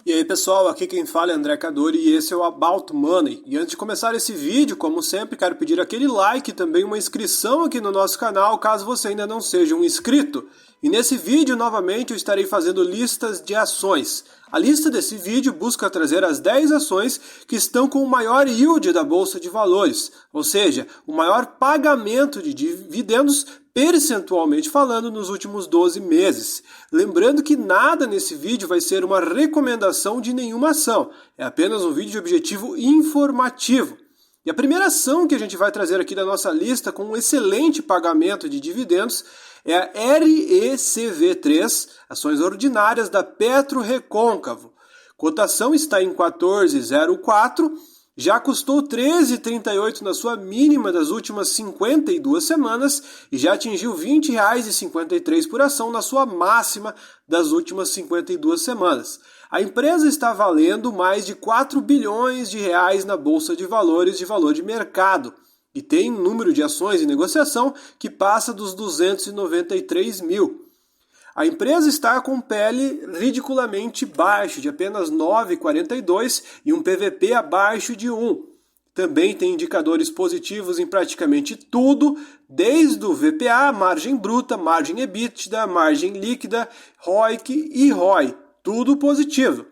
E aí pessoal, aqui quem fala é André Cadori e esse é o About Money. E antes de começar esse vídeo, como sempre, quero pedir aquele like e também uma inscrição aqui no nosso canal, caso você ainda não seja um inscrito. E nesse vídeo, novamente, eu estarei fazendo listas de ações. A lista desse vídeo busca trazer as 10 ações que estão com o maior yield da Bolsa de Valores, ou seja, o maior pagamento de dividendos percentualmente falando nos últimos 12 meses. Lembrando que nada nesse vídeo vai ser uma recomendação de nenhuma ação, é apenas um vídeo de objetivo informativo. E a primeira ação que a gente vai trazer aqui da nossa lista com um excelente pagamento de dividendos é a RECV3, ações ordinárias da PetroRecôncavo. Cotação está em 14,04, já custou 13,38 na sua mínima das últimas 52 semanas e já atingiu R$ 20,53 por ação na sua máxima das últimas 52 semanas. A empresa está valendo mais de 4 bilhões de reais na Bolsa de Valores de valor de mercado e tem um número de ações em negociação que passa dos 293 mil. A empresa está com um PL ridiculamente baixo, de apenas 9,42 e um PVP abaixo de 1. Também tem indicadores positivos em praticamente tudo, desde o VPA, margem bruta, margem EBITDA, margem líquida, ROIC e ROI. Tudo positivo.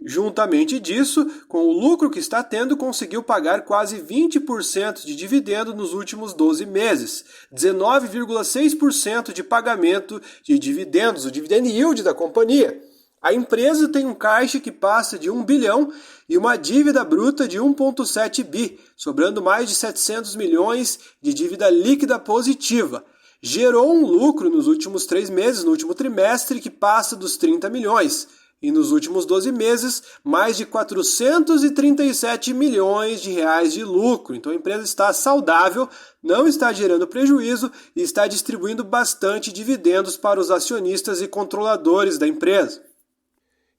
Juntamente disso, com o lucro que está tendo, conseguiu pagar quase 20% de dividendo nos últimos 12 meses, 19,6% de pagamento de dividendos, o dividend yield da companhia. A empresa tem um caixa que passa de 1 bilhão e uma dívida bruta de 1,7 bi, sobrando mais de 700 milhões de dívida líquida positiva. Gerou um lucro nos últimos 3 meses, no último trimestre, que passa dos 30 milhões. E nos últimos 12 meses, mais de 437 milhões de reais de lucro. Então a empresa está saudável, não está gerando prejuízo e está distribuindo bastante dividendos para os acionistas e controladores da empresa.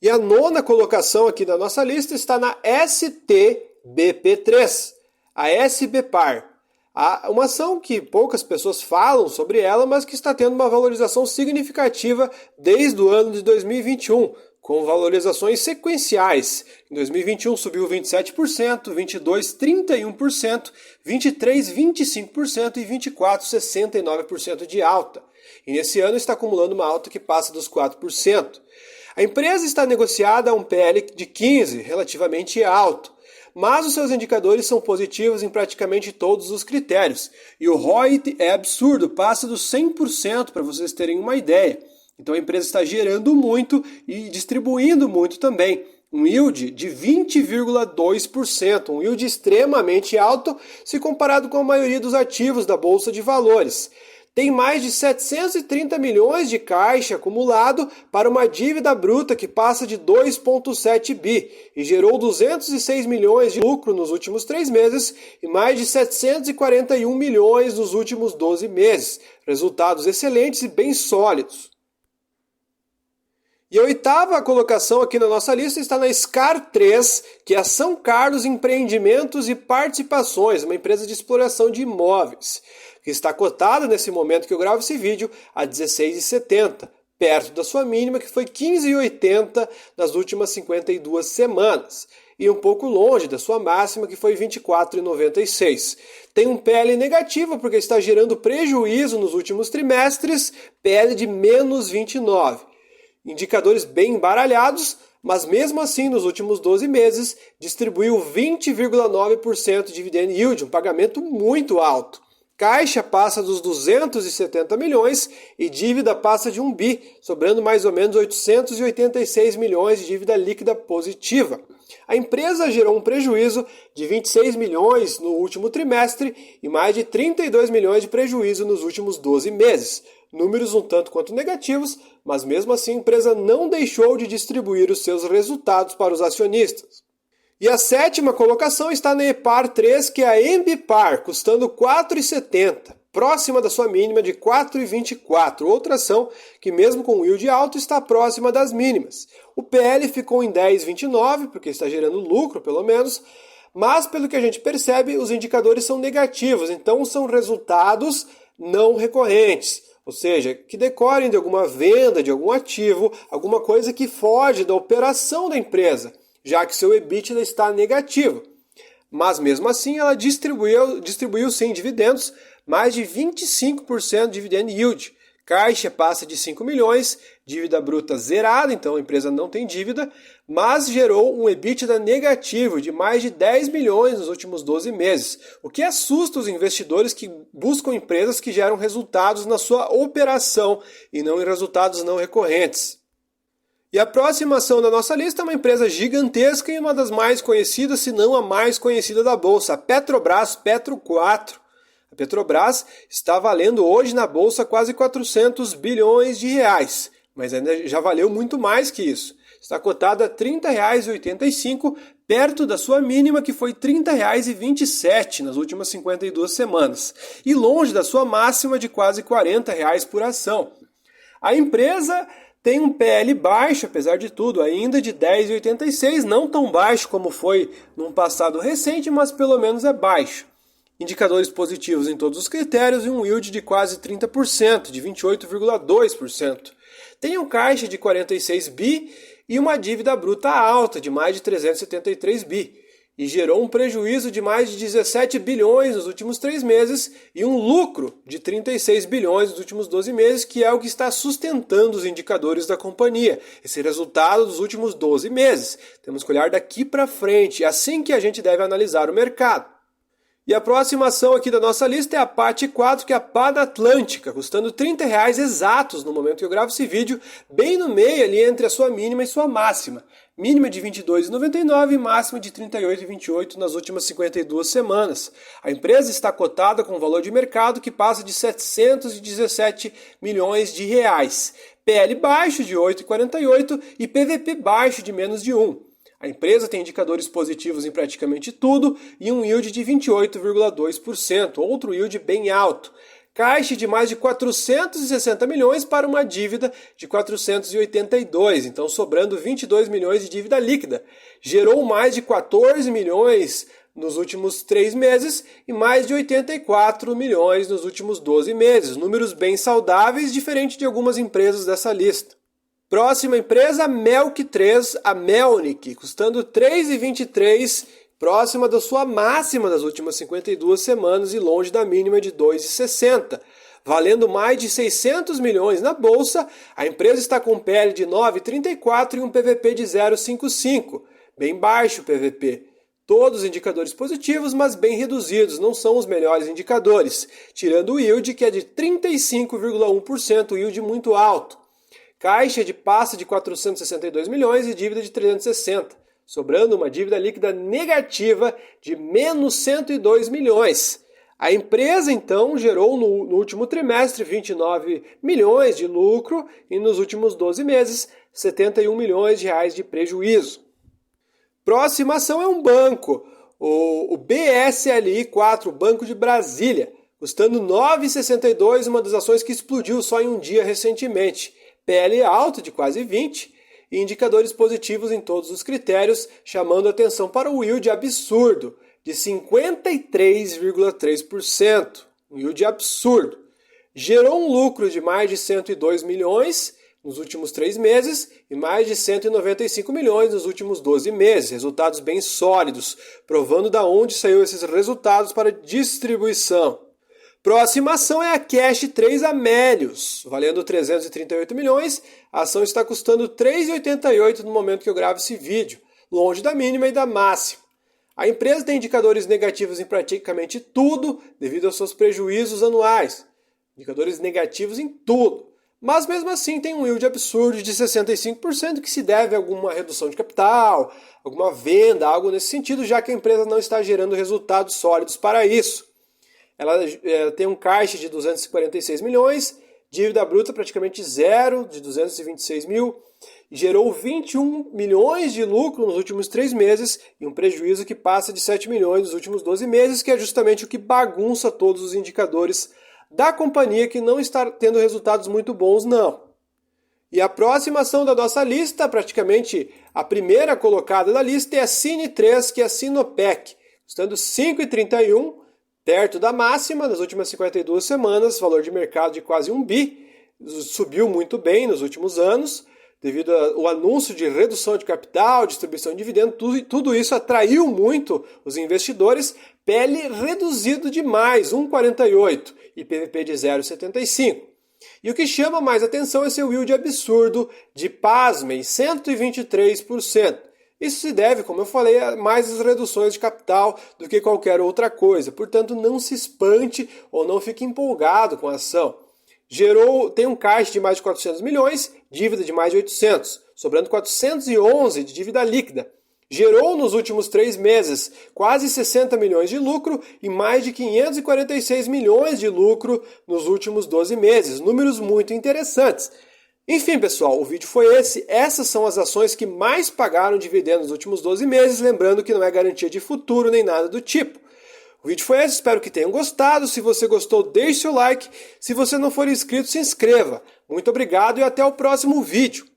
E a nona colocação aqui da nossa lista está na STBP3, a SBPAR. Uma ação que poucas pessoas falam sobre ela, mas que está tendo uma valorização significativa desde o ano de 2021. Com valorizações sequenciais. Em 2021 subiu 27%, 22 31%, 23 25% e 24 69% de alta. E nesse ano está acumulando uma alta que passa dos 4%. A empresa está negociada a um PL de 15, relativamente alto. Mas os seus indicadores são positivos em praticamente todos os critérios. E o ROI é absurdo, passa dos 100% para vocês terem uma ideia. Então a empresa está gerando muito e distribuindo muito também. Um yield de 20,2%, um yield extremamente alto se comparado com a maioria dos ativos da Bolsa de Valores. Tem mais de 730 milhões de caixa acumulado para uma dívida bruta que passa de 2,7 bi e gerou 206 milhões de lucro nos últimos 3 meses e mais de 741 milhões nos últimos 12 meses. Resultados excelentes e bem sólidos. E a oitava colocação aqui na nossa lista está na SCAR3, que é a São Carlos Empreendimentos e Participações, uma empresa de exploração de imóveis, que está cotada nesse momento que eu gravo esse vídeo a 16,70, perto da sua mínima, que foi 15,80 nas últimas 52 semanas, e um pouco longe da sua máxima, que foi 24,96. Tem um PL negativo, porque está gerando prejuízo nos últimos trimestres, PL de menos 29. Indicadores bem embaralhados, mas mesmo assim nos últimos 12 meses distribuiu 20,9% de dividend yield, um pagamento muito alto. Caixa passa dos 270 milhões e dívida passa de 1 bi, sobrando mais ou menos 886 milhões de dívida líquida positiva. A empresa gerou um prejuízo de 26 milhões no último trimestre e mais de 32 milhões de prejuízo nos últimos 12 meses. Números um tanto quanto negativos, mas mesmo assim a empresa não deixou de distribuir os seus resultados para os acionistas. E a sétima colocação está na EPAR3, que é a Ambipar, custando R$ 4,70, próxima da sua mínima de 4,24. Outra ação que mesmo com yield alto está próxima das mínimas. O PL ficou em 10,29, porque está gerando lucro pelo menos, mas pelo que a gente percebe os indicadores são negativos, então são resultados não recorrentes. ou seja, que decorrem de alguma venda de algum ativo, alguma coisa que foge da operação da empresa, já que seu EBITDA está negativo. Mas mesmo assim ela distribuiu sim dividendos, mais de 25% de dividend yield. Caixa passa de 5 milhões, dívida bruta zerada, então a empresa não tem dívida, mas gerou um EBITDA negativo de mais de 10 milhões nos últimos 12 meses, o que assusta os investidores que buscam empresas que geram resultados na sua operação e não em resultados não recorrentes. E a próxima ação da nossa lista é uma empresa gigantesca e uma das mais conhecidas, se não a mais conhecida da Bolsa, a Petrobras, Petro 4. A Petrobras está valendo hoje na Bolsa quase 400 bilhões de reais, mas ainda já valeu muito mais que isso. Está cotada a R$ 30,85, perto da sua mínima que foi R$ 30,27 nas últimas 52 semanas, e longe da sua máxima de quase R$ 40 por ação. A empresa tem um PL baixo, apesar de tudo, ainda de 10,86, não tão baixo como foi num passado recente, mas pelo menos é baixo. Indicadores positivos em todos os critérios e um yield de quase 30%, de 28,2%. Tem um caixa de 46 bi e uma dívida bruta alta de mais de 373 bi. E gerou um prejuízo de mais de 17 bilhões nos últimos 3 meses e um lucro de 36 bilhões nos últimos 12 meses, que é o que está sustentando os indicadores da companhia. Esse resultado dos últimos 12 meses. Temos que olhar daqui para frente, é assim que a gente deve analisar o mercado. E a próxima ação aqui da nossa lista é a PAT 4, que é a Pada Atlântica, custando R$ 30 exatos no momento que eu gravo esse vídeo, bem no meio ali entre a sua mínima e sua máxima. Mínima de R$ 22,99 e máxima de R$ 38,28 nas últimas 52 semanas. A empresa está cotada com um valor de mercado que passa de 717 milhões de reais. PL baixo de 8,48 e PVP baixo de menos de 1. A empresa tem indicadores positivos em praticamente tudo e um yield de 28,2%, outro yield bem alto. Caixa de mais de 460 milhões para uma dívida de 482, então sobrando 22 milhões de dívida líquida. Gerou mais de 14 milhões nos últimos 3 meses e mais de 84 milhões nos últimos 12 meses. Números bem saudáveis, diferente de algumas empresas dessa lista. Próxima empresa, Melk 3, a Melnik, custando R$ 3,23, próxima da sua máxima das últimas 52 semanas e longe da mínima de R$ 2,60. Valendo mais de 600 milhões na bolsa, a empresa está com PL de 9,34 e um PVP de 0,55. Bem baixo o PVP. Todos indicadores positivos, mas bem reduzidos, não são os melhores indicadores, tirando o yield, que é de 35,1%, yield muito alto. Caixa de passa de 462 milhões e dívida de 360, sobrando uma dívida líquida negativa de menos 102 milhões. A empresa, então, gerou no último trimestre 29 milhões de lucro e nos últimos 12 meses 71 milhões de reais de prejuízo. Próxima ação é um banco, o BSLI 4, Banco de Brasília, custando R$ 9,62, uma das ações que explodiu só em um dia recentemente. PL alto de quase 20 e indicadores positivos em todos os critérios, chamando atenção para o yield absurdo de 53,3%. Um yield absurdo. Gerou um lucro de mais de 102 milhões nos últimos 3 meses e mais de 195 milhões nos últimos 12 meses. Resultados bem sólidos, provando de onde saiu esses resultados para distribuição. Próxima ação é a Cash 3 Amélios, valendo 338 milhões. A ação está custando R$ 3,88 no momento que eu gravo esse vídeo, longe da mínima e da máxima. A empresa tem indicadores negativos em praticamente tudo devido aos seus prejuízos anuais. Indicadores negativos em tudo. Mas mesmo assim tem um yield absurdo de 65% que se deve a alguma redução de capital, alguma venda, algo nesse sentido, já que a empresa não está gerando resultados sólidos para isso. Ela tem um caixa de 246 milhões, dívida bruta praticamente zero, de 226 mil, e gerou 21 milhões de lucro nos últimos 3 meses e um prejuízo que passa de 7 milhões nos últimos 12 meses, que é justamente o que bagunça todos os indicadores da companhia, que não está tendo resultados muito bons, não. E a próxima ação da nossa lista, praticamente a primeira colocada da lista, é a Cine 3, que é a Sinopec, custando R$ 5,31, Perto da máxima, nas últimas 52 semanas, valor de mercado de quase 1 bi, subiu muito bem nos últimos anos, devido ao anúncio de redução de capital, distribuição de dividendos, tudo isso atraiu muito os investidores. PL reduzido demais, 1,48 e PVP de 0,75. E o que chama mais atenção é seu yield absurdo de, pasmem, 123%. Isso se deve, como eu falei, a mais as reduções de capital do que qualquer outra coisa. Portanto, não se espante ou não fique empolgado com a ação. Tem um caixa de mais de 400 milhões, dívida de mais de 800, sobrando 411 de dívida líquida. Gerou nos últimos 3 meses quase 60 milhões de lucro e mais de 546 milhões de lucro nos últimos 12 meses. Números muito interessantes. Enfim, pessoal, o vídeo foi esse. Essas são as ações que mais pagaram dividendos nos últimos 12 meses, lembrando que não é garantia de futuro nem nada do tipo. O vídeo foi esse, espero que tenham gostado. Se você gostou, deixe seu like. Se você não for inscrito, se inscreva. Muito obrigado e até o próximo vídeo.